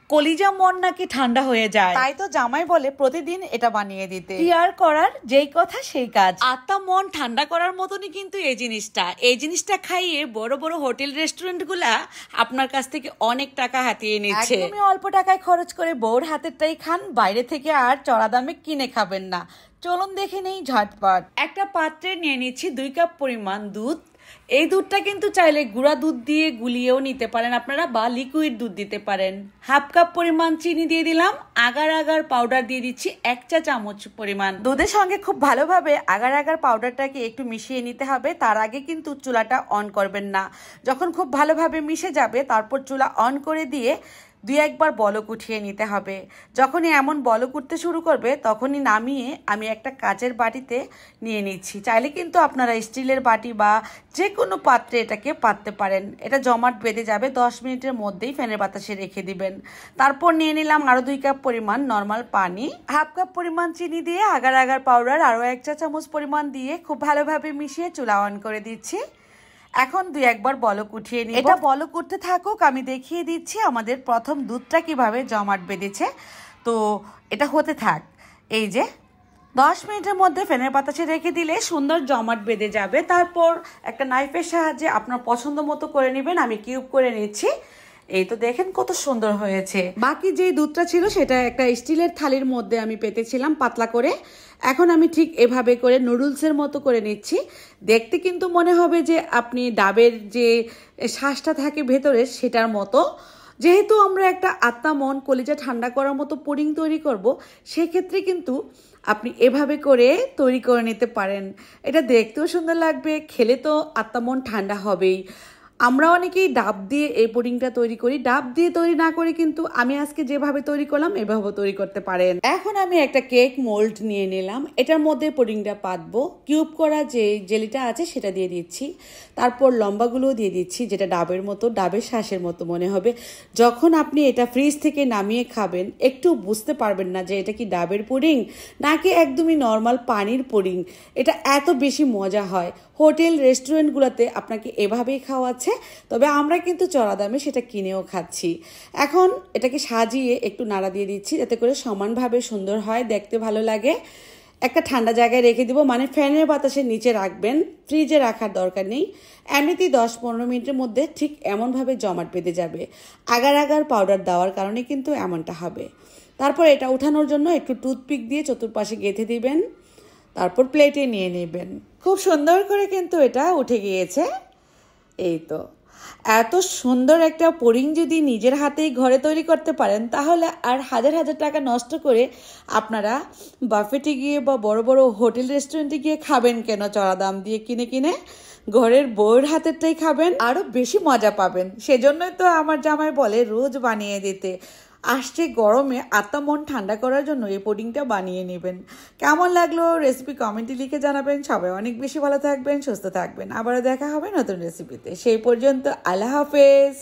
কলিজা মন নাকি ঠান্ডা হয়ে যায়, তাই তো জামাই বলে প্রতিদিন এটা বানিয়ে দিতে। কি আর করার, যেই কথা সেই কাজ। আত্মা মন ঠান্ডা করার মতনই কিন্তু এই জিনিসটা খাইয়ে বড় বড় হোটেল রেস্টুরেন্ট গুলা আপনার কাছ থেকে অনেক টাকা হাতিয়ে নিচ্ছে। একদমই অল্প টাকায় খরচ করে বউর হাতেরটাই খান, বাইরে থেকে আর চড়া দামে কিনে খাবেন না। চলুন দেখে নেই ঝটপট। একটা পাত্রে নিয়ে নিচ্ছি 2 কাপ পরিমাণ দুধ। এই দুধটা কিন্তু চাইলে গুঁড়া দুধ দিয়ে গুলিয়েও নিতে পারেন আপনারা, বা লিকুইড দুধ দিতে পারেন। হাফ কাপ পরিমাণ চিনি দিয়ে দিলাম। আগার আগার পাউডার দিয়ে দিচ্ছি 1 চা চামচ পরিমাণ। দুধের সঙ্গে খুব ভালোভাবে আগার আগার পাউডারটাকে একটু মিশিয়ে নিতে হবে। তার আগে কিন্তু চুলাটা অন করবেন না। যখন খুব ভালোভাবে মিশে যাবে তারপর চুলা অন করে দিয়ে 2-1 বার বলক উঠিয়ে নিতে হবে। যখনই এমন বলক উঠতে শুরু করবে তখনই নামিয়ে আমি একটা কাচের বাটিতে নিয়ে নিচ্ছি। চাইলে কিন্তু আপনারা স্টিলের বাটি বা যে কোনো পাত্রে এটাকে পাততে পারেন। এটা জমাট বেঁধে যাবে, 10 মিনিটের মধ্যেই ফ্যানের বাতাসে রেখে দিবেন। তারপর নিয়ে নিলাম আরও 2 কাপ পরিমাণ নর্মাল পানি, হাফ কাপ পরিমাণ চিনি দিয়ে আগার আগার পাউডার আরও 1 চা চামচ পরিমাণ দিয়ে খুব ভালোভাবে মিশিয়ে চুলা অন করে দিচ্ছি। এখন 2-1 বার বলক উঠিয়ে নিই। এটা বলক উঠতে থাকুক, আমি দেখিয়ে দিচ্ছি আমাদের প্রথম দুধটা কিভাবে জমাট বেঁধেছে। তো এটা হতে থাক। এই যে 10 মিনিটের মধ্যে ফ্যানের বাতাসে রেখে দিলে সুন্দর জমাট বেঁধে যাবে। তারপর একটা নাইফের সাহায্যে আপনার পছন্দ মতো করে নেবেন। আমি কিউব করে নিচ্ছি। এই তো দেখেন কত সুন্দর হয়েছে। বাকি যে দুধটা ছিল সেটা একটা স্টিলের থালির মধ্যে আমি পেতেছিলাম পাতলা করে। এখন আমি ঠিক এভাবে করে নুডলসের মতো করে নিচ্ছি। দেখতে কিন্তু মনে হবে যে আপনি ডাবের যে শ্বাসটা থাকে ভেতরে সেটার মতো। যেহেতু আমরা একটা আত্মা মন কলিজা ঠান্ডা করার মতো পুডিং তৈরি করব, সেক্ষেত্রে কিন্তু আপনি এভাবে করে তৈরি করে নিতে পারেন। এটা দেখতেও সুন্দর লাগবে, খেলে তো আত্মা মন ঠান্ডা হবেই। আমরা অনেকেই ডাব দিয়ে এই পুডিংটা তৈরি করি। ডাব দিয়ে তৈরি না করে কিন্তু আমি আজকে যেভাবে তৈরি করলাম এভাবে তৈরি করতে পারেন। এখন আমি একটা কেক মোল্ড নিয়ে নিলাম। এটার মধ্যে পুডিংটা পাতবো। কিউব করা যে জেলিটা আছে সেটা দিয়ে দিচ্ছি। তারপর লম্বাগুলোও দিয়ে দিচ্ছি, যেটা ডাবের মতো, ডাবের শ্বাসের মতো মনে হবে। যখন আপনি এটা ফ্রিজ থেকে নামিয়ে খাবেন একটু বুঝতে পারবেন না যে এটা কি ডাবের পুডিং নাকি একদমই নর্মাল পানির পুডিং। এটা এত বেশি মজা হয়। হোটেল রেস্টুরেন্টগুলোতে আপনাকে এভাবেই খাওয়াচ্ছে, তবে আমরা কিন্তু চড়া দামে সেটা কিনেও খাচ্ছি। এখন এটাকে সাজিয়ে একটু নাড়া দিয়ে দিচ্ছি যাতে করে সমানভাবে সুন্দর হয়, দেখতে ভালো লাগে। একটা ঠান্ডা জায়গায় রেখে দিব, মানে ফ্যানের বাতাসের নিচে রাখবেন, ফ্রিজে রাখার দরকার নেই। এমনিতেই 10-15 মিনিটের মধ্যে ঠিক এমনভাবে জমাট বেঁধে যাবে। আগার আগার পাউডার দেওয়ার কারণে কিন্তু এমনটা হবে। তারপর এটা উঠানোর জন্য একটু টুথপিক দিয়ে চতুর্পাশে গেঁথে দিবেন, তারপর প্লেটে নিয়ে নেবেন। খুব সুন্দর করে কিন্তু এটা উঠে গিয়েছে। এই তো এত সুন্দর একটা পুডিং যদি নিজের হাতেই ঘরে তৈরি করতে পারেন তাহলে আর হাজার হাজার টাকা নষ্ট করে আপনারা বাফেটে গিয়ে বা বড় বড় হোটেল রেস্টুরেন্টে গিয়ে খাবেন কেন? চড়া দাম দিয়ে কিনে কিনে ঘরের বউয়ের হাতেরটাই খাবেন, আরো বেশি মজা পাবেন। সেজন্যই তো আমার জামাই বলে রোজ বানিয়ে দিতে। আসছে গরমে আত্মা মন ঠান্ডা করার জন্য এই পুডিংটা বানিয়ে নেবেন। কেমন লাগলো রেসিপি কমেন্টে লিখে জানাবেন। সবাই অনেক বেশি ভালো থাকবেন, সুস্থ থাকবেন। আবারও দেখা হবে নতুন রেসিপিতে। সেই পর্যন্ত আল্লাহ হাফেজ।